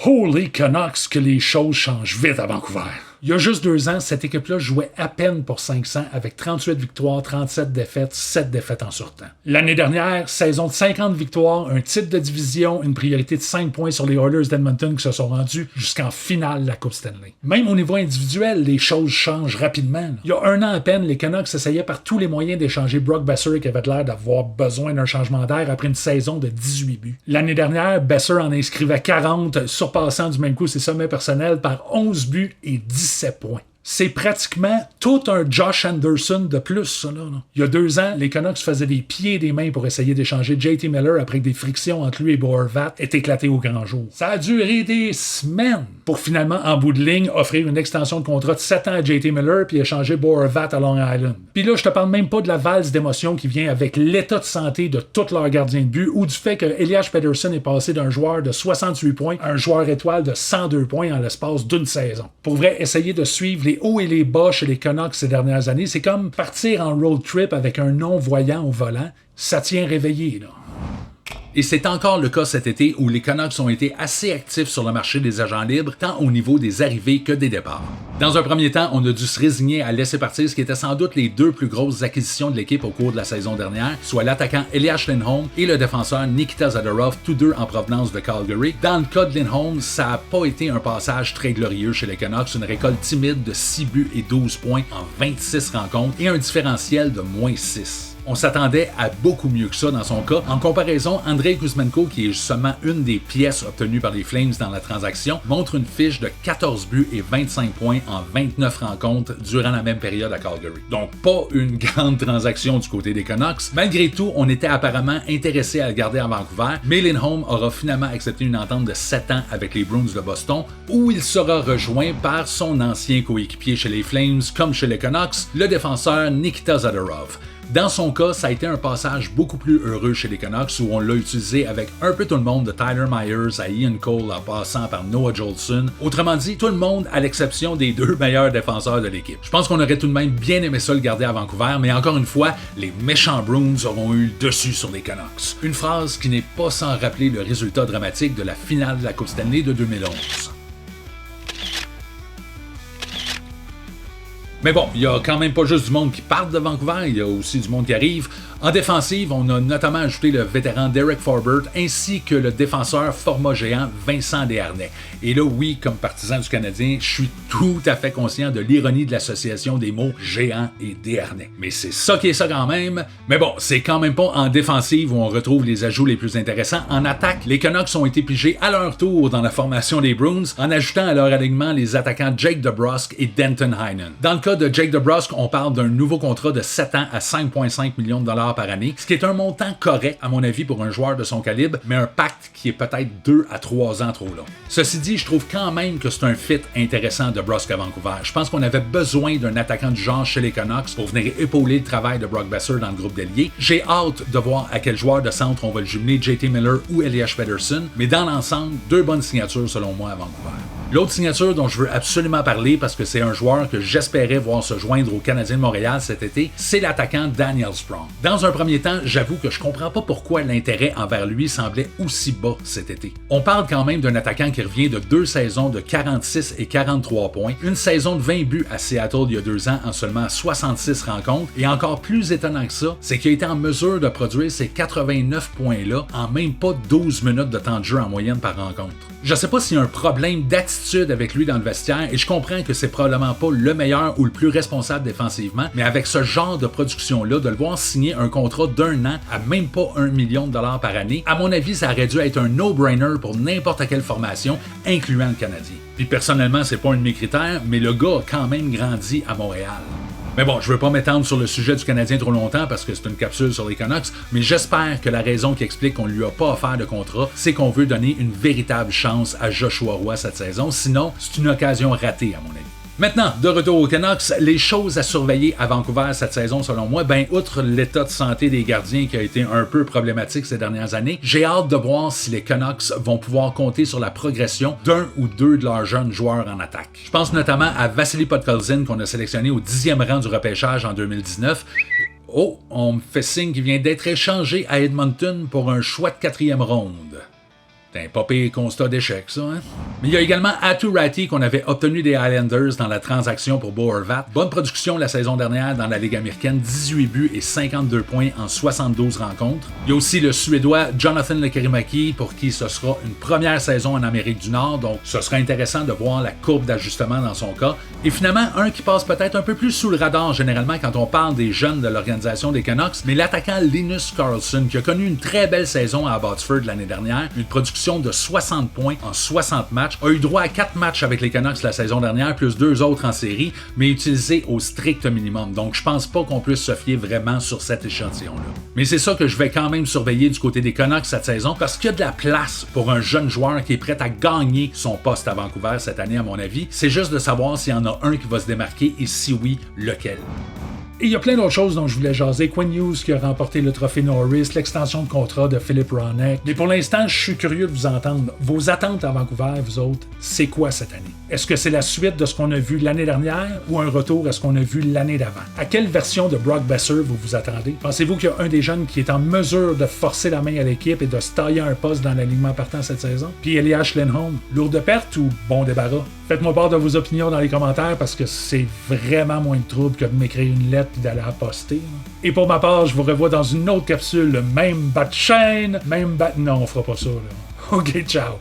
Holy Canucks que les choses changent vite à Vancouver. Il y a juste 2 ans, cette équipe-là jouait à peine pour 500 avec 38 victoires, 37 défaites, 7 défaites en surtemps. L'année dernière, saison de 50 victoires, un titre de division, une priorité de 5 points sur les Oilers d'Edmonton qui se sont rendus jusqu'en finale de la Coupe Stanley. Même au niveau individuel, les choses changent rapidement. Il y a 1 an à peine, les Canucks essayaient par tous les moyens d'échanger Brock Boeser qui avait l'air d'avoir besoin d'un changement d'air après une saison de 18 buts. L'année dernière, Boeser en inscrivait 40, surpassant du même coup ses sommets personnels par 11 buts et 17 points. C'est pratiquement tout un Josh Anderson de plus, ça, là. Il y a 2 ans, les Canucks faisaient des pieds et des mains pour essayer d'échanger JT Miller après que des frictions entre lui et Bo Horvat aient éclaté au grand jour. Ça a duré des semaines pour finalement, en bout de ligne, offrir une extension de contrat de 7 ans à JT Miller puis échanger Bo Horvat à Long Island. Puis là, je te parle même pas de la valse d'émotion qui vient avec l'état de santé de tous leurs gardiens de but ou du fait que Elias Pettersson est passé d'un joueur de 68 points à un joueur étoile de 102 points en l'espace d'une saison. Pour vrai, essayer de suivre les hauts et les bas chez les Canucks ces dernières années, c'est comme partir en road trip avec un non-voyant au volant. Ça tient réveillé, là. Et c'est encore le cas cet été où les Canucks ont été assez actifs sur le marché des agents libres, tant au niveau des arrivées que des départs. Dans un premier temps, on a dû se résigner à laisser partir ce qui était sans doute les 2 plus grosses acquisitions de l'équipe au cours de la saison dernière, soit l'attaquant Elias Lindholm et le défenseur Nikita Zadorov, tous deux en provenance de Calgary. Dans le cas de Lindholm, ça n'a pas été un passage très glorieux chez les Canucks, une récolte timide de 6 buts et 12 points en 26 rencontres et un différentiel de -6. On s'attendait à beaucoup mieux que ça dans son cas. En comparaison, Andrei Kuzmenko, qui est seulement une des pièces obtenues par les Flames dans la transaction, montre une fiche de 14 buts et 25 points en 29 rencontres durant la même période à Calgary. Donc pas une grande transaction du côté des Canucks. Malgré tout, on était apparemment intéressé à le garder à Vancouver, mais Lindholm aura finalement accepté une entente de 7 ans avec les Bruins de Boston, où il sera rejoint par son ancien coéquipier chez les Flames, comme chez les Canucks, le défenseur Nikita Zadorov. Dans son cas, ça a été un passage beaucoup plus heureux chez les Canucks où on l'a utilisé avec un peu tout le monde de Tyler Myers à Ian Cole en passant par Noah Jolson. Autrement dit, tout le monde à l'exception des 2 meilleurs défenseurs de l'équipe. Je pense qu'on aurait tout de même bien aimé ça le garder à Vancouver, mais encore une fois, les méchants Bruins auront eu le dessus sur les Canucks. Une phrase qui n'est pas sans rappeler le résultat dramatique de la finale de la Coupe Stanley de 2011. Mais bon, il y a quand même pas juste du monde qui part de Vancouver, il y a aussi du monde qui arrive. En défensive, on a notamment ajouté le vétéran Derek Forbert ainsi que le défenseur format géant Vincent Desharnais. Et là, oui, comme partisan du Canadien, je suis tout à fait conscient de l'ironie de l'association des mots géant et Desharnais. Mais c'est ça qui est ça quand même. Mais bon, c'est quand même pas en défensive où on retrouve les ajouts les plus intéressants. En attaque, les Canucks ont été pigés à leur tour dans la formation des Bruins en ajoutant à leur alignement les attaquants Jake DeBrusk et Denton Heinen. Dans le cas de Jake DeBrusk, on parle d'un nouveau contrat de 7 ans à 5,5 millions de dollars par année, ce qui est un montant correct à mon avis pour un joueur de son calibre, mais un pacte qui est peut-être 2 à 3 ans trop long. Ceci dit, je trouve quand même que c'est un fit intéressant de DeBrusk à Vancouver. Je pense qu'on avait besoin d'un attaquant du genre chez les Canucks pour venir épauler le travail de Brock Boeser dans le groupe d'ailier. J'ai hâte de voir à quel joueur de centre on va le jumeler, JT Miller ou Elias Pettersson, mais dans l'ensemble, 2 bonnes signatures selon moi à Vancouver. L'autre signature dont je veux absolument parler parce que c'est un joueur que j'espérais voir se joindre aux Canadiens de Montréal cet été, c'est l'attaquant Daniel Sprong. Dans un premier temps, j'avoue que je comprends pas pourquoi l'intérêt envers lui semblait aussi bas cet été. On parle quand même d'un attaquant qui revient de 2 saisons de 46 et 43 points, une saison de 20 buts à Seattle il y a 2 ans en seulement 66 rencontres, et encore plus étonnant que ça, c'est qu'il a été en mesure de produire ces 89 points-là en même pas 12 minutes de temps de jeu en moyenne par rencontre. Je sais pas s'il y a un problème d'attitude avec lui dans le vestiaire et je comprends que c'est probablement pas le meilleur ou le plus responsable défensivement, mais avec ce genre de production-là, de le voir signer un contrat d'1 an à même pas 1 million de dollars par année, à mon avis, ça aurait dû être un no-brainer pour n'importe quelle formation, incluant le Canadien. Puis personnellement, c'est pas un de mes critères, mais le gars a quand même grandi à Montréal. Mais bon, je veux pas m'étendre sur le sujet du Canadien trop longtemps parce que c'est une capsule sur les Canucks, mais j'espère que la raison qui explique qu'on lui a pas offert de contrat, c'est qu'on veut donner une véritable chance à Joshua Roy cette saison, sinon c'est une occasion ratée à mon avis. Maintenant, de retour aux Canucks, les choses à surveiller à Vancouver cette saison selon moi, outre l'état de santé des gardiens qui a été un peu problématique ces dernières années, j'ai hâte de voir si les Canucks vont pouvoir compter sur la progression d'un ou 2 de leurs jeunes joueurs en attaque. Je pense notamment à Vasily Podkolzin qu'on a sélectionné au 10e rang du repêchage en 2019. Oh, on me fait signe qu'il vient d'être échangé à Edmonton pour un choix de 4e ronde. C'est un pas pire constat d'échec, ça, hein? Mais il y a également Atu Ratti qu'on avait obtenu des Islanders dans la transaction pour Bo Horvat. Bonne production la saison dernière dans la Ligue américaine, 18 buts et 52 points en 72 rencontres. Il y a aussi le Suédois Jonathan Lekkerimäki pour qui ce sera une première saison en Amérique du Nord, donc ce sera intéressant de voir la courbe d'ajustement dans son cas. Et finalement, un qui passe peut-être un peu plus sous le radar généralement quand on parle des jeunes de l'organisation des Canucks, mais l'attaquant Linus Karlsson qui a connu une très belle saison à Abbotsford l'année dernière, une production de 60 points en 60 matchs, a eu droit à 4 matchs avec les Canucks la saison dernière, plus 2 autres en série, mais utilisé au strict minimum. Donc je pense pas qu'on puisse se fier vraiment sur cet échantillon-là. Mais c'est ça que je vais quand même surveiller du côté des Canucks cette saison, parce qu'il y a de la place pour un jeune joueur qui est prêt à gagner son poste à Vancouver cette année, à mon avis. C'est juste de savoir s'il y en a un qui va se démarquer et si oui, lequel. Et il y a plein d'autres choses dont je voulais jaser. Quinn Hughes qui a remporté le trophée Norris, l'extension de contrat de Philip Hronek. Mais pour l'instant, je suis curieux de vous entendre. Vos attentes à Vancouver, vous autres, c'est quoi cette année? Est-ce que c'est la suite de ce qu'on a vu l'année dernière ou un retour à ce qu'on a vu l'année d'avant? À quelle version de Brock Besser vous vous attendez? Pensez-vous qu'il y a un des jeunes qui est en mesure de forcer la main à l'équipe et de se tailler un poste dans l'alignement partant cette saison? Puis Elias Lindholm, lourde perte ou bon débarras? Faites-moi part de vos opinions dans les commentaires parce que c'est vraiment moins de trouble que de m'écrire une lettre et d'aller la poster. Et pour ma part, je vous revois dans une autre capsule, le même bas de chaîne, même bas... Non, on fera pas ça, là. Ok, ciao!